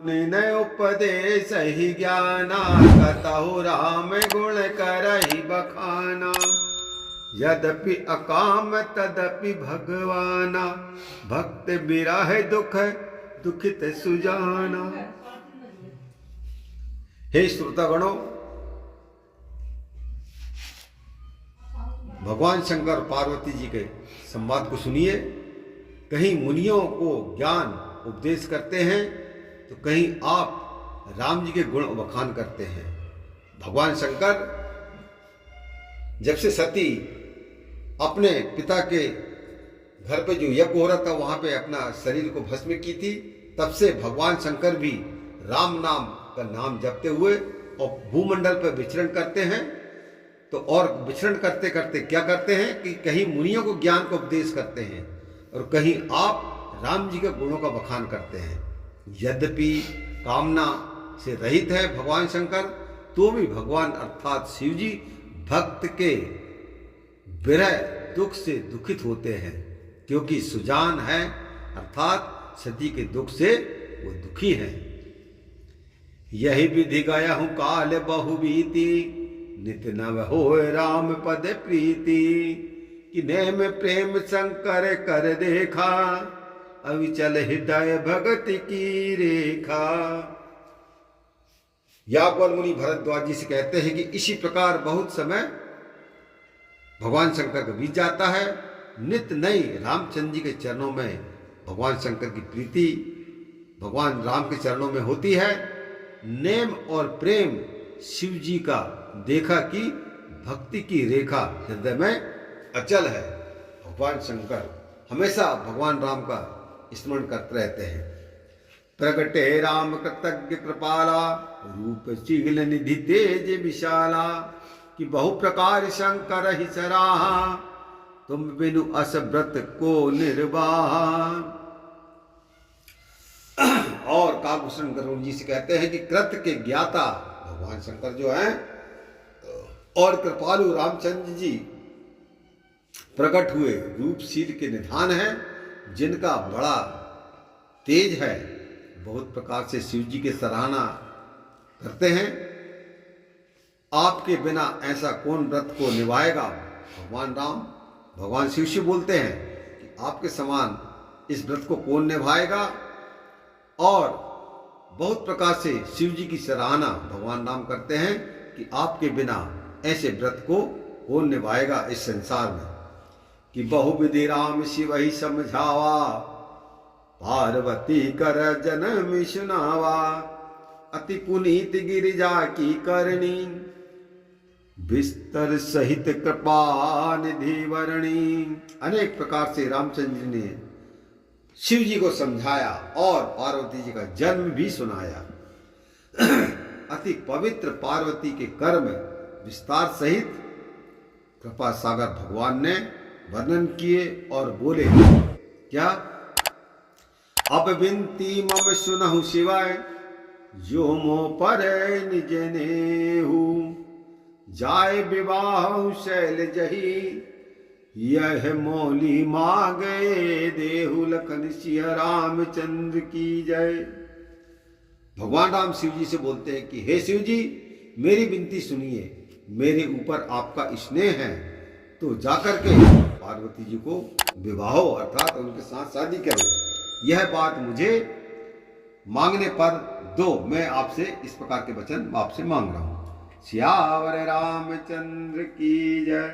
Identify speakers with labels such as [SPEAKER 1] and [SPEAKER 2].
[SPEAKER 1] निनय उपदेश ही ज्ञाना, कतहु राम गुण करहि बखाना। यद्यपि अकाम तदपि भगवाना, भक्त बिरह दुख दुखित सुजाना। हे श्रोतागणों, भगवान शंकर पार्वती जी के संवाद को सुनिए। कहीं मुनियों को ज्ञान उपदेश करते हैं तो कहीं आप राम जी के गुण बखान करते हैं। भगवान शंकर जब से सती अपने पिता के घर पे जो यज्ञ हो रहा था वहां पे अपना शरीर को भस्म की थी, तब से भगवान शंकर भी राम नाम का नाम जपते हुए और भूमंडल पर विचरण करते हैं। तो और विचरण करते करते क्या करते हैं कि कहीं मुनियों को ज्ञान को उपदेश करते हैं और कहीं आप राम जी के गुणों का बखान करते हैं। यद्यपि कामना से रहित है भगवान शंकर, तो भी भगवान अर्थात शिव जी भक्त के विरह दुख से दुखित होते हैं, क्योंकि सुजान है अर्थात सती के दुख से वो दुखी हैं। यही विधि गया हूँ काल बहुबीती, नित नव होए राम पद प्रीति। कि नेम प्रेम शंकर कर देखा, अविचल हृदय भगति की रेखा। याज्ञवल्क्य मुनि भरद्वाज जी से कहते हैं कि इसी प्रकार बहुत समय भगवान शंकर का बीत जाता है। नित नई रामचंद्र जी के चरणों में भगवान शंकर की प्रीति भगवान राम के चरणों में होती है। नेम और प्रेम शिव जी का देखा कि भक्ति की रेखा हृदय में अचल है। भगवान शंकर हमेशा भगवान राम का स्मरण करते रहते हैं। प्रगटे राम कृतज्ञ कृपाला, रूप शील निधि तेज विशाला। कि बहु प्रकार शंकर ही सराहा, तुम बिनु अस व्रत को निर्वाहा। और काकभूषण गरुड़ जी से कहते हैं कि कृत के ज्ञाता भगवान शंकर जो हैं और कृपालु रामचंद्र जी प्रकट हुए रूपशील के निधान हैं, जिनका बड़ा तेज है। बहुत प्रकार से शिव जी की सराहना करते हैं। आपके बिना ऐसा कौन व्रत को निभाएगा। भगवान राम भगवान शिव से बोलते हैं कि आपके समान इस व्रत को कौन निभाएगा। और बहुत प्रकार से शिव जी की सराहना भगवान राम करते हैं कि आपके बिना ऐसे व्रत को कौन निभाएगा इस संसार में। कि बहुविधि राम शिव ही समझावा, पार्वती कर जन्म सुनावा। अति पुनीत गिरिजा की करणी, विस्तर सहित कृपा निधि वर्णी। अनेक प्रकार से रामचंद्र ने शिव जी को समझाया और पार्वती जी का जन्म भी सुनाया। अति पवित्र पार्वती के कर्म विस्तार सहित कृपा सागर भगवान ने वर्णन किए और बोले क्या। अब विनती मम सुनहु शिवाय, जो मो पर निज नेहु। जाय विवाह शैल जही, यह मौली मांगे देहु। लखन सिंह रामचंद्र की जय। भगवान राम शिव जी से बोलते हैं कि हे शिव जी, मेरी विनती सुनिए। मेरे ऊपर आपका स्नेह है तो जाकर के पार्वती जी को विवाह अर्थात उनके साथ शादी करो। यह बात मुझे मांगने पर दो। मैं आपसे इस प्रकार के वचन आपसे मांग रहा हूं। सियावर रामचंद्र की जय।